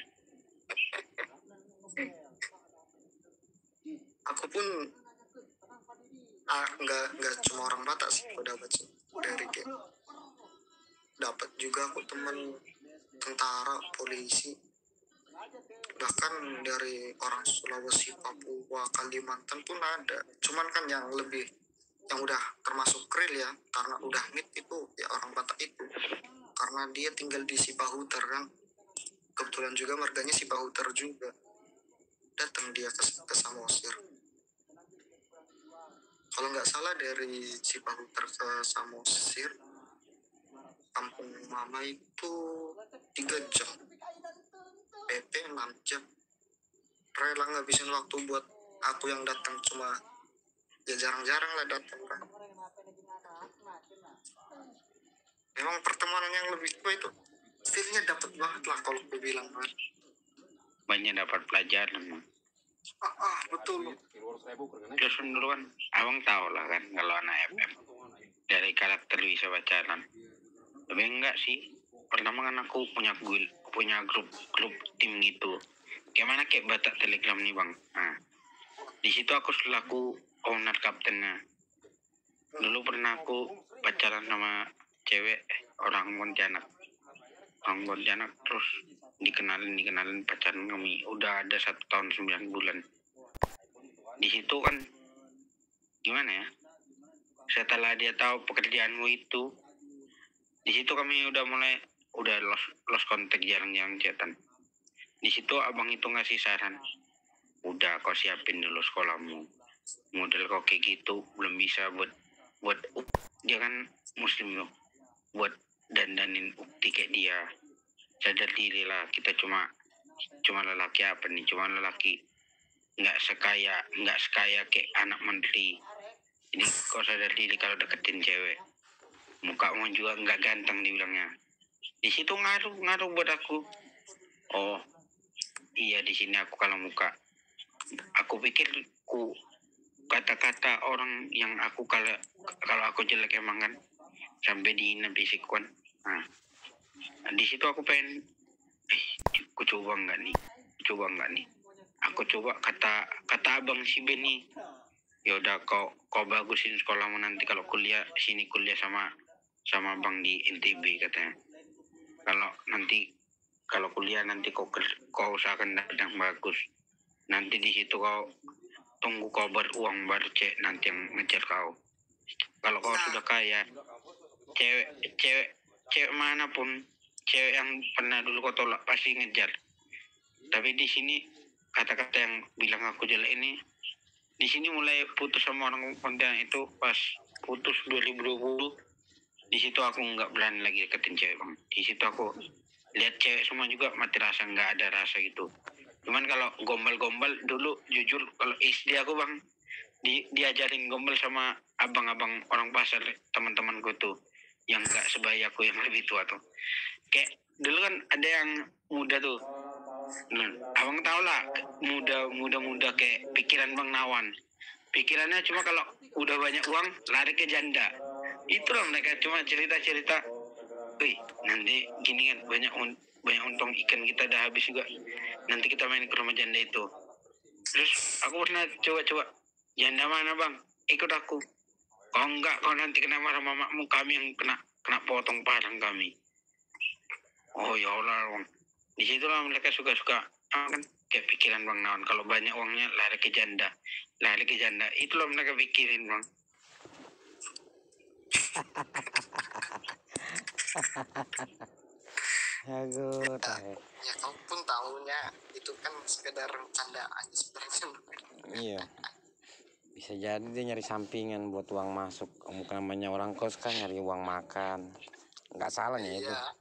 Aku pun nggak cuma orang Batak sih aku dapat dari game. Dapat juga aku teman tentara, polisi, bahkan dari orang Sulawesi, Papua, Kalimantan pun ada. Cuman kan yang udah termasuk real ya, karena udah meet itu ya orang Batak itu, karena dia tinggal di Sipahutar kan, kebetulan juga marganya Sipahutar juga. Datang dia ke Samosir, kalau nggak salah dari Sipahutar ke Samosir kampung mama itu 3 jam, PP 6 jam. Rela ngabisin waktu buat aku yang datang, cuma ya jarang-jarang lah datang kan. Memang pertemanan yang lebih tua itu feelnya dapat banget lah kalau aku bilang kan. Banyak dapat pelajaran. Betul. Terus dulu kan abang tahu lah kan kalau anak FF dari karakter bisa pacaran. Tapi enggak sih. Pertama kan aku punya grup tim gitu. Kayak mana kayak Batak Telegram nih bang. Nah, di situ aku selaku owner kaptennya. Dulu pernah aku pacaran sama cewek orang Pontianak. Terus dikenalin pacaran kami. Udah ada 1 tahun 9 bulan. Di situ kan gimana ya? Setelah dia tahu pekerjaanmu itu, di situ kami udah lost kontak, jarang-jarang chatan. Di situ abang itu ngasih saran, udah kau siapin dulu sekolahmu, model kau kayak gitu belum bisa buat dia kan muslim loh, buat dandanin ukti kayak dia. Sadar diri lah, kita cuma lelaki apa nih, cuma lelaki nggak sekaya kayak anak menteri. Ini kau sadar diri kalau deketin cewek, mukamu juga nggak ganteng dibilangnya. Di situ ngaruh buat aku. Oh iya, di sini aku kalau muka, aku pikir kata-kata orang yang aku kalau aku jelek emang kan sampai dihina fisikuan. Nah, di situ aku pengen aku coba nggak nih. Aku coba kata abang si Beni, ya udah kau bagusin sekolahmu, nanti kalau kuliah sama abang di NTB katanya. Kalau kuliah nanti kau usahakan yang bagus. Nanti di situ kau tunggu kau beruang baru nanti yang ngejar kau. Kalau kau sudah kaya, cewek manapun, cewek yang pernah dulu kau tolak pasti ngejar. Tapi di sini kata-kata yang bilang aku jelek ini, di sini mulai putus sama orang Pontianak itu pas putus 2020. Di situ aku nggak berani lagi deketin cewek bang. Di situ aku lihat cewek semua juga mati rasa, nggak ada rasa gitu. Cuman kalau gombal dulu jujur, kalau SD aku bang diajarin gombal sama abang-abang orang pasar, teman-temanku tuh yang nggak sebaya aku, yang lebih tua tuh. Kayak dulu kan ada yang muda tuh. Nah, abang tau lah, muda kayak pikiran Bang Nawan. Pikirannya cuma kalau udah banyak uang lari ke janda. Itu loh mereka cuma cerita-cerita. Wih, nanti gini kan banyak untung ikan kita udah habis juga. Nanti kita main ke rumah janda itu. Terus aku pernah coba janda mana bang? Ikut aku. Kalau enggak, kau nanti kena marah mamamu, kami yang kena potong padang kami. Oh ya Allah bang. Di situlah mereka suka-suka kan kayak pikiran Bang Nawan, kalau banyak uangnya lari ke janda. Itulah mereka pikirin bang. Aduh, Ya kau pun tahunya itu kan sekedar candaan sebenarnya. iya. Bisa jadi dia nyari sampingan buat uang masuk. Bukan namanya orang kos kan nyari uang makan. Nggak salahnya itu. Iya.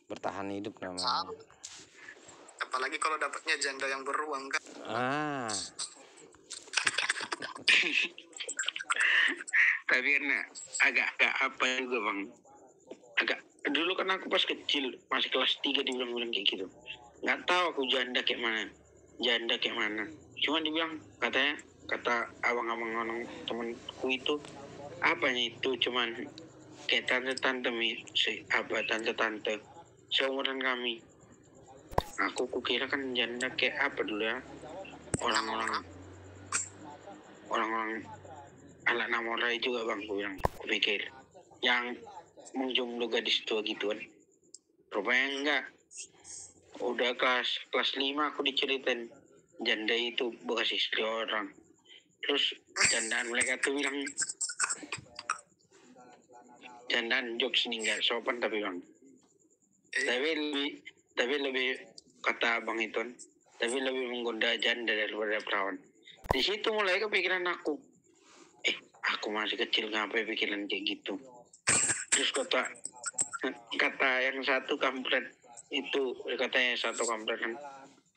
Bertahan hidup namanya. Apalagi kalau dapatnya janda yang beruang kan. Tapi kan agak apa juga bang, dulu kan aku pas kecil masih kelas 3 dibilang kayak gitu. Nggak tahu aku janda kayak mana. Cuma dibilang kata abang-abang orang temanku itu, apanya itu cuman kayak tante-tante seumuran kami. Aku kira kan janda kayak apa dulu ya, orang-orang anak namorai juga bang, aku pikir yang menjomblo gadis tua gituan. Rupanya enggak. Udah kelas 5 aku diceritain janda itu bekas istri orang. Terus jandaan mereka tuh bilang, jandaan jokes ini enggak sopan tapi bang. Tapi lebih kata abang itu, tapi lebih menggoda janda daripada perawan. Di situ mulai kepikiran aku masih kecil ngapain pikiran kayak gitu. Terus kata yang satu kampret itu, katanya satu kampret kan,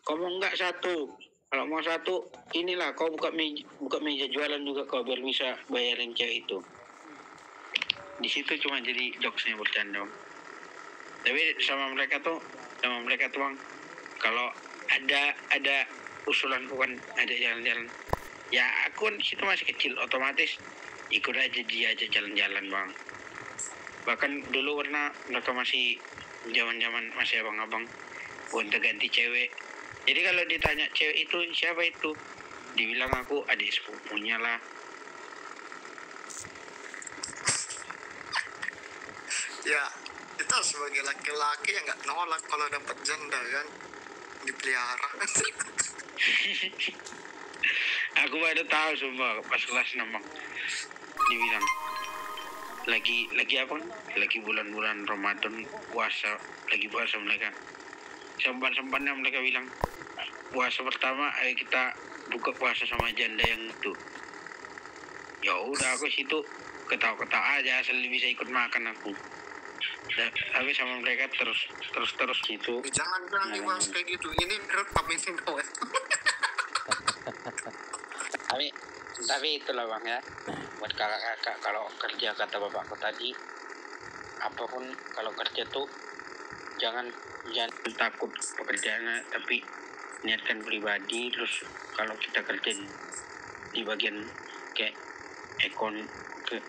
kau mau enggak satu, kalau mau satu inilah kau buka meja jualan juga kau biar bisa bayarin cewek itu. Di situ cuma jadi jokesnya bercanda. Tapi sama mereka tuh bang, kalau ada usulanku kan ada jalan-jalan. Ya aku kan situ masih kecil, otomatis ikut aja dia aja jalan-jalan bang. Bahkan dulu pernah mereka masih zaman-zaman masih abang-abang gonta-ganti cewek. Jadi kalau ditanya cewek itu siapa itu, dibilang aku adik sepupunya lah. Ya kita sebagai laki-laki yang nggak nolak kalau dapat janda kan dipelihara. Aku baru tahu sumpah pas kelas 6 bang. Dibilang lagi apa? Lagi bulan-bulan Ramadan puasa, lagi puasa mereka. Sempat-sempatnya mereka bilang puasa pertama ayo kita buka puasa sama janda yang itu. Ya udah aku situ ketawa-ketawa aja asal bisa ikut makan aku. Tapi sama mereka terus gitu. Jangan dibahas kayak gitu, ini rekam ini kawan. Tapi itulah bang ya, buat kakak-kakak kalau kerja kata bapakku tadi, apapun kalau kerja tuh jangan takut pekerjaannya, tapi niatkan pribadi. Terus kalau kita kerja di bagian kayak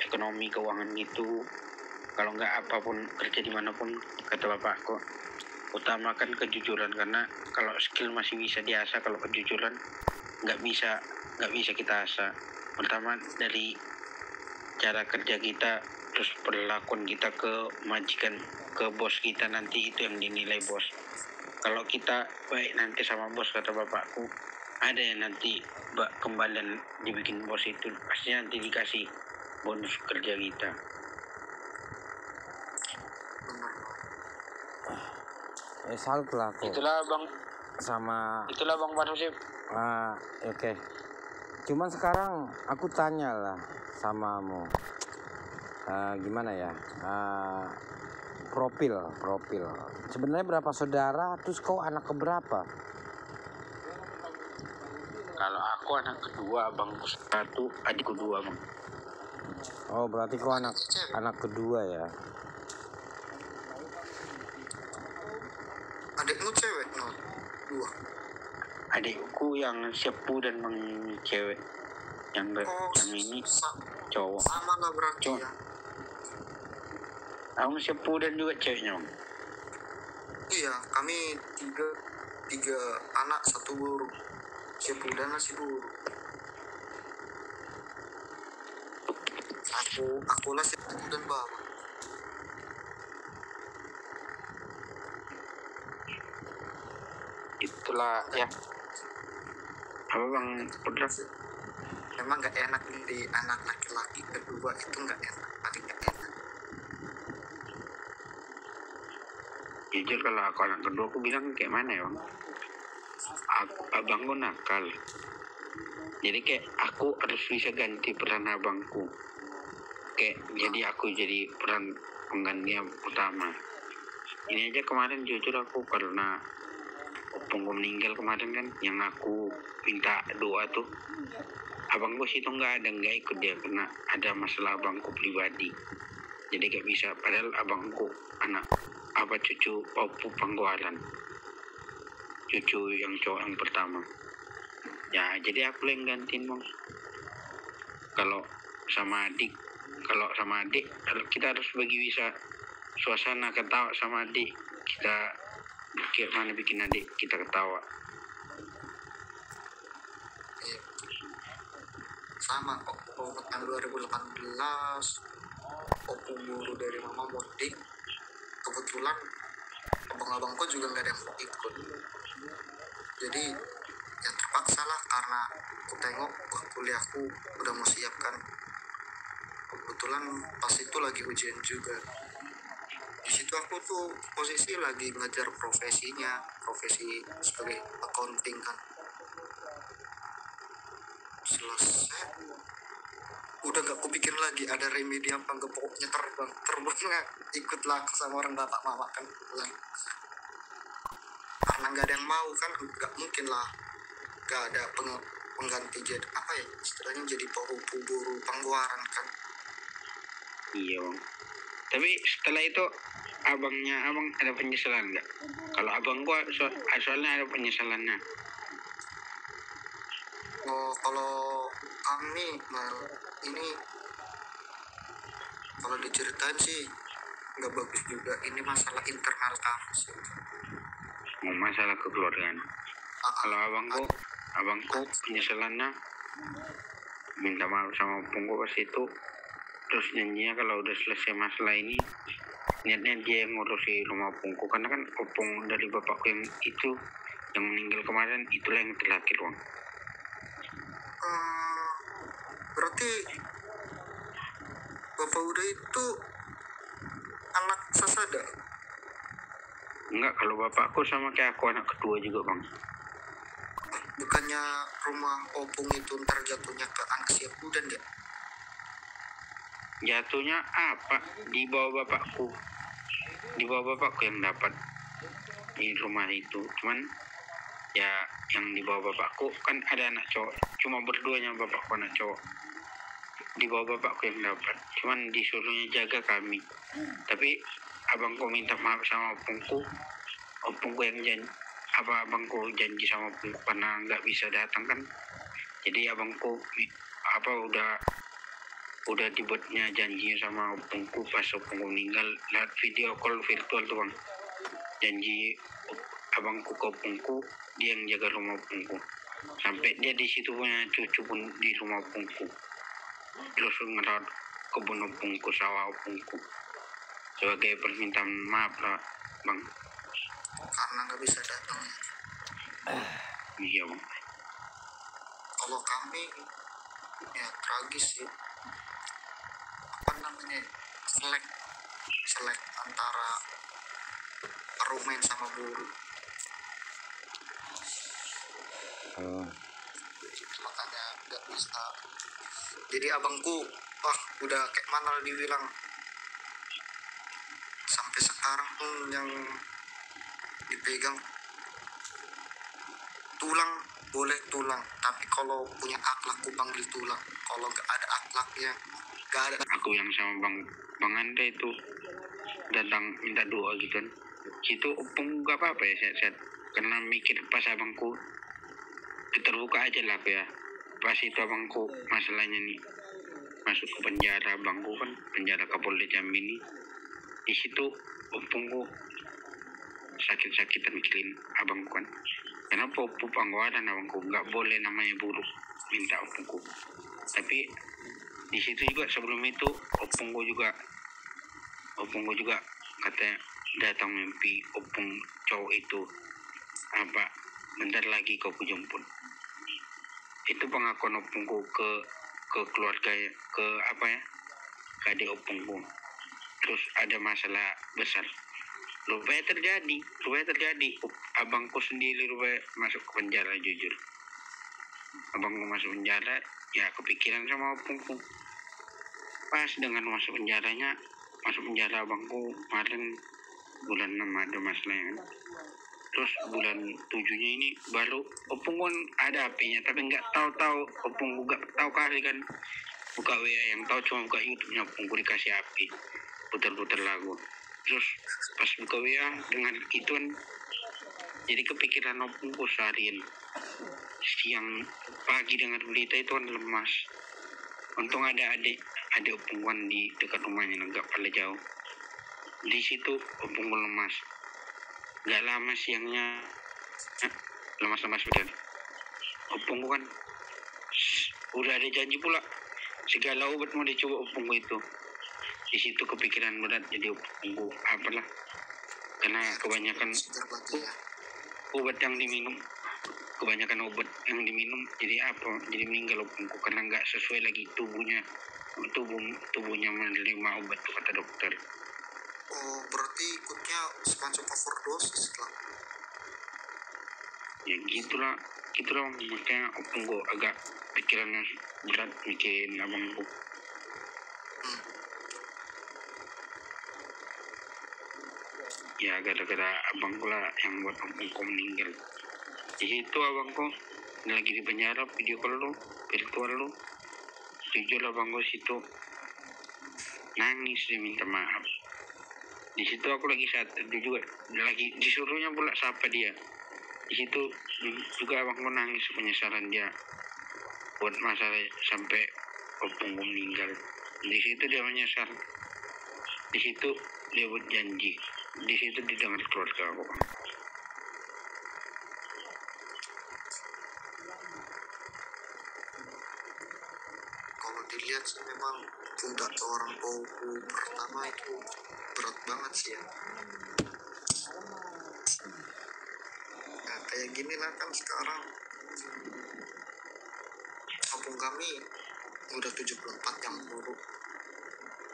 ekonomi keuangan gitu, kalau nggak apapun kerja dimanapun kata bapakku utamakan kejujuran, karena kalau skill masih bisa diasah, kalau kejujuran nggak bisa kita asah. Pertama dari cara kerja kita, terus perlakuan kita ke majikan, ke bos kita, nanti itu yang dinilai bos. Kalau kita baik nanti sama bos kata bapakku, ada yang nanti kembalian dibikin bos itu pasti nanti dikasih bonus kerja kita. Salut lah aku Itulah bang Parusip. Oke. Cuman sekarang aku tanya lah samamu, gimana ya, profil sebenarnya berapa saudara, terus kau anak keberapa? Kalau aku anak kedua, abangku satu, adikku dua bang. Oh berarti kau anak kedua ya. Adikmu cewek no? Dua. Adikku yang sepuh dan cewek, yang ini cowok. Sama lah berarti Cowok. ya. Aku sepuh dan juga ceweknya bang. Iya, kami tiga anak satu guru, sepuh dan si guru. Aku lah sepuh dan bapak. Itulah ya. Apa bang Putra? Memang nggak enak di anak laki-laki kedua itu nggak enak, paling nggak enak. Jujur kalau aku anak kedua aku bilang kayak mana ya bang? Abangku nakal. Jadi kayak aku harus bisa ganti peran abangku. Jadi aku jadi peran pengganti yang utama. Ini aja kemarin jujur aku karena opungku meninggal kemarin kan, yang aku minta doa tuh abangku situ nggak ikut dia karena ada masalah abangku pribadi. Jadi gak bisa, padahal abangku anak cucu Opu Pangguaran, cucu yang cowok yang pertama ya. Jadi aku yang gantiin bang. Kalau sama adik kita harus bagi bisa suasana ketawa sama adik kita. Kayak mana bikin adik kita ketawa. Sama kok, tahun 2018 Opung guru dari mama mudik, kebetulan abang-abangku juga nggak ada yang mau ikut, jadi ya terpaksa lah karena aku tengok kuliahku udah mau siap kan. Kebetulan pas itu lagi ujian juga. Di situ aku tuh posisi lagi ngajar profesi sebagai accounting kan. Selesai udah gak kupikir lagi ada remedi apa, nggak, pokoknya terbang ikutlah sama orang bapak mama kan pulang, karena nggak ada yang mau kan, nggak mungkin lah nggak ada pengganti jadi apa ya istilahnya, jadi buru Pangguaran kan. Iya bang. Tapi setelah itu abang ada penyesalan nggak? Kalau abang gua soalnya ada penyesalannya. kalau kami mal ini kalau diceritain sih nggak bagus juga, ini masalah internal kami sih. Mau masalah kekeluargaan. Kalau abangku penyesalannya minta maaf sama opungku pas itu, terus janjinya kalau udah selesai masalah ini niatnya dia yang ngurusi rumah opungku, karena kan opung dari bapakku yang itu yang meninggal kemarin itulah yang terakhir bang. Berarti Bapak Uda itu anak sasada? Enggak, kalau bapakku sama kayak aku anak kedua juga bang. Bukannya rumah opung itu ntar jatuhnya ke anak siap udan ya? Jatuhnya apa di bawah bapakku yang dapat di rumah itu, cuman ya yang di bawah bapakku kan ada anak cowok, cuma berduanya bapakku anak cowok, di bawah bapakku yang dapat, cuman disuruhnya jaga kami. Tapi abangku minta maaf sama opungku yang abangku janji sama opungku karena nggak bisa datang kan, jadi abangku udah dibuatnya janjinya sama opungku pas opungku meninggal lewat video call virtual tuh bang. Janji abangku ke opungku, dia yang jaga rumah opungku sampai dia di situ punya cucu pun di rumah opungku, terus ngerawat kebun opungku, sawah opungku, sebagai permintaan maaf lah bang, Karena nggak bisa datang ya. iya bang. Kalau kami ya tragis sih, apa namanya, selek antara parumen sama buru. Makanya nggak bisa. Jadi abangku udah kayak mana dibilang, sampai sekarang pun yang dipegang tulang, boleh tulang, tapi kalau punya akhlak ku panggil tulang, kalau nggak ada akhlaknya nggak ada. Aku yang sama bang Andre itu datang minta doa gitu kan, situ opung gak apa-apa ya sehat-sehat, karena mikir pas abangku terbuka aja lah aku ya, pas itu abangku masalahnya nih masuk ke penjara, abangku kan penjara Kapolda Jambi ini, di situ opungku sakit-sakitan mikirin abangku kan, karena pup anggaran abangku nggak boleh namanya buruk minta opungku. Tapi di situ juga sebelum itu opungku juga katanya datang mimpi opung cowok itu bentar lagi kau kujemput. Itu pengakuan opungku ke keluarga, ke adik opungku. Terus ada masalah besar, rupanya terjadi abangku sendiri rupanya masuk ke penjara. Jujur abangku masuk penjara, ya kepikiran sama opungku. Pas dengan masuk penjara abangku kemarin bulan 6 ada masalahnya kan. Terus bulan 7-nya ini baru opungku ada HP-nya, tapi nggak tahu opungku nggak tahu kali kan buka WA, yang tahu cuma buka YouTube-nya opungku dikasih HP putar-putar lagu. Terus pas buka WA dengan itu kan jadi kepikiran opungku seharian. Siang pagi dengar berita itu kan lemas. Untung ada adik opungku di dekat rumahnya, agak pada jauh. Di situ opungku lemas. Gak lama siangnya lemas sudah. Opungku kan udah ada janji pula segala obat mau dicoba opungku itu. Di situ kepikiran berat jadi opungku apalah, karena kebanyakan obat yang diminum, jadi meninggal opungku karena nggak sesuai lagi tubuhnya menerima obat tuh kata dokter. Oh, berarti ikutnya semacam overdosis lah. Ya gitulah makanya opungku agak pikirannya berat mikirin abangku. Ya gara-gara abangku lah yang buat opungku meninggal. Di situ abangku lagi di penjara, video call lu, virtual lu. Jujur abangku situ nangis, dia minta maaf. Di situ aku lagi lagi disuruhnya pula sapa dia. Di situ juga abangku nangis penyesalan dia buat masalah sampai opung gue meninggal. Di situ dia menyesal, di situ dia buat janji, di situ didengar keluarga aku. Kalau dilihat sih memang pundak orang Pauku pertama itu berat banget sih ya. Nah, kayak gini lah kan sekarang kampung kami udah 74 yang buruk,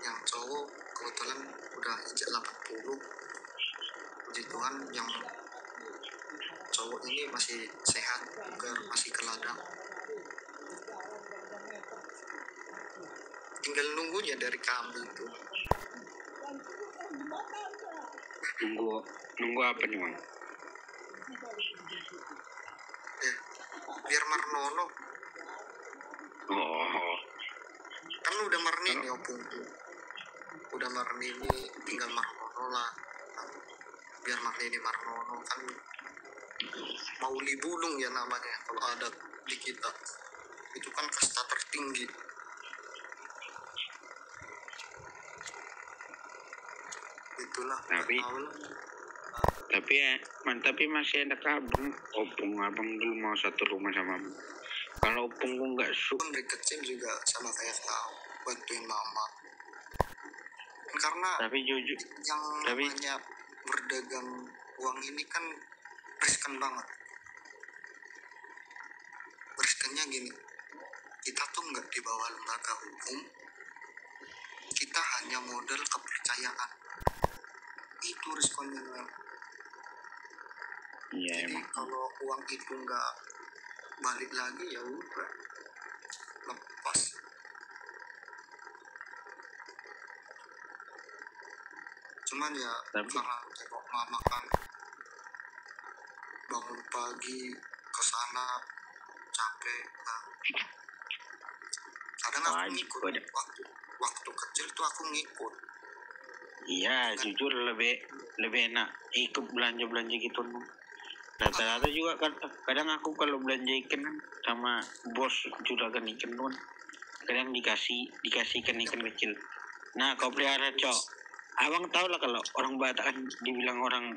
yang cowok kebetulan udah injak 80. Puji Tuhan yang cowok ini masih sehat, masih ke ladang. Tinggal nunggunya dari kami itu. Nunggu apa nih, Bang? Biar Marnono Oh, kan udah Marnini opung tuh, udah Marnini, tinggal Marnono lah. Biar Marnono kan Mauli Bulung ya namanya kalau ada di kita, itu kan kasta tertinggi. Itulah tapi masih ada kabung abang dulu mau satu rumah sama abang. Kalau opung gue nggak pun dari kecil juga sama kayak kau bantuin mama, karena tapi jujur yang namanya berdagang uang ini kan riskan banget. Riskannya gini, kita tuh nggak di bawah lembaga hukum, kita hanya modal kepercayaan. Itu risikonya. iya Jadi emang. kalau uang itu nggak balik lagi ya udah lepas. Cuman ya karena tengok mama kan bangun pagi ke sana capek, nah kadang aku ngikut. Waktu kecil tuh aku ngikut. Iya, jujur lebih enak ikut belanja gitu. Rata-rata juga kadang aku kalau belanja ikan sama bos juragan ikan pun kadang dikasihkan ikan kecil. Nah, kau pelihara cok. Abang tau lah kalau orang Batak kan dibilang orang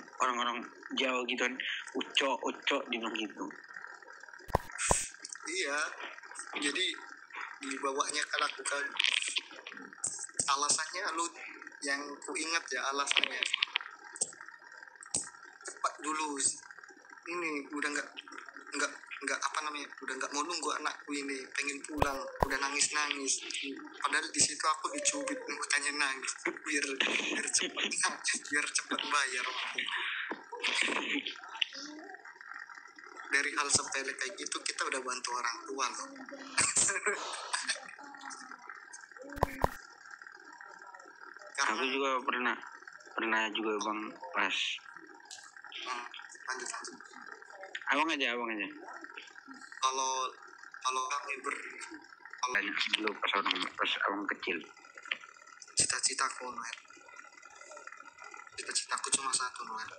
Jawa gitu kan, ucok dibilang gitu. Iya, jadi dibawanya kan aku kan alasannya lu yang ku ingat ya, alasannya Pak dulu ini udah nggak apa namanya, udah nggak mau nunggu anakku ini pengen pulang, udah nangis padahal di situ aku dicubit makanya nangis biar cepat bayar. Dari hal sepele kayak gitu kita udah bantu orang tua loh. Aku juga pernah juga bang pas. Lanjut. Abang aja. Kalau kami Banyak dulu pas abang kecil. Cita-citaku cuma satu, Noel.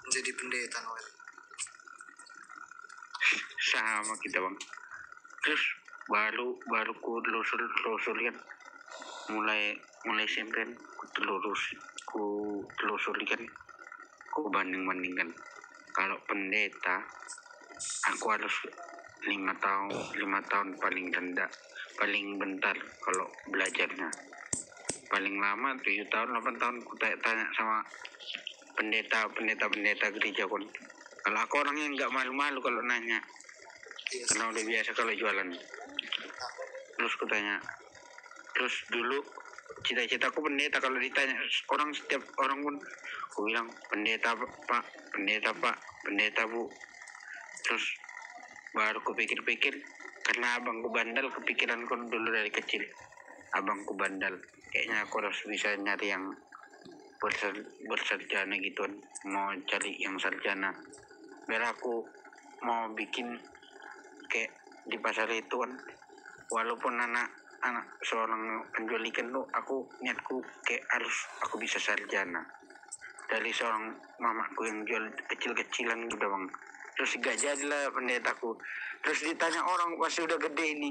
Menjadi pendeta, Noel. Sama kita bang. Terus baru ku telusur lihat mulai senten ku telusuri kan, ku bandingkan kalau pendeta aku harus 5 tahun paling rendah, paling bentar kalau belajarnya, paling lama 7 tahun 8 tahun. Ku tanya sama pendeta gereja kon. Kalau aku orangnya nggak malu kalau nanya, karena udah biasa kalau jualan. Terus ku tanya, terus dulu cita-citaku pendeta. Kalau ditanya setiap orang pun aku bilang pendeta pak, pendeta bu. Terus baru ku pikir karena abangku bandel, kepikiran kon dulu dari kecil abangku bandel, kayaknya aku harus bisa nyari yang bersarjana gitu, mau cari yang sarjana biar aku mau bikin kayak di pasar itu kan, walaupun anak seorang penjual ikan tuh aku niatku kayak harus aku bisa sarjana dari seorang mamaku yang jual kecil-kecilan gitu bang. terus gak jadilah pendetaku. Terus ditanya orang pasti udah gede ini,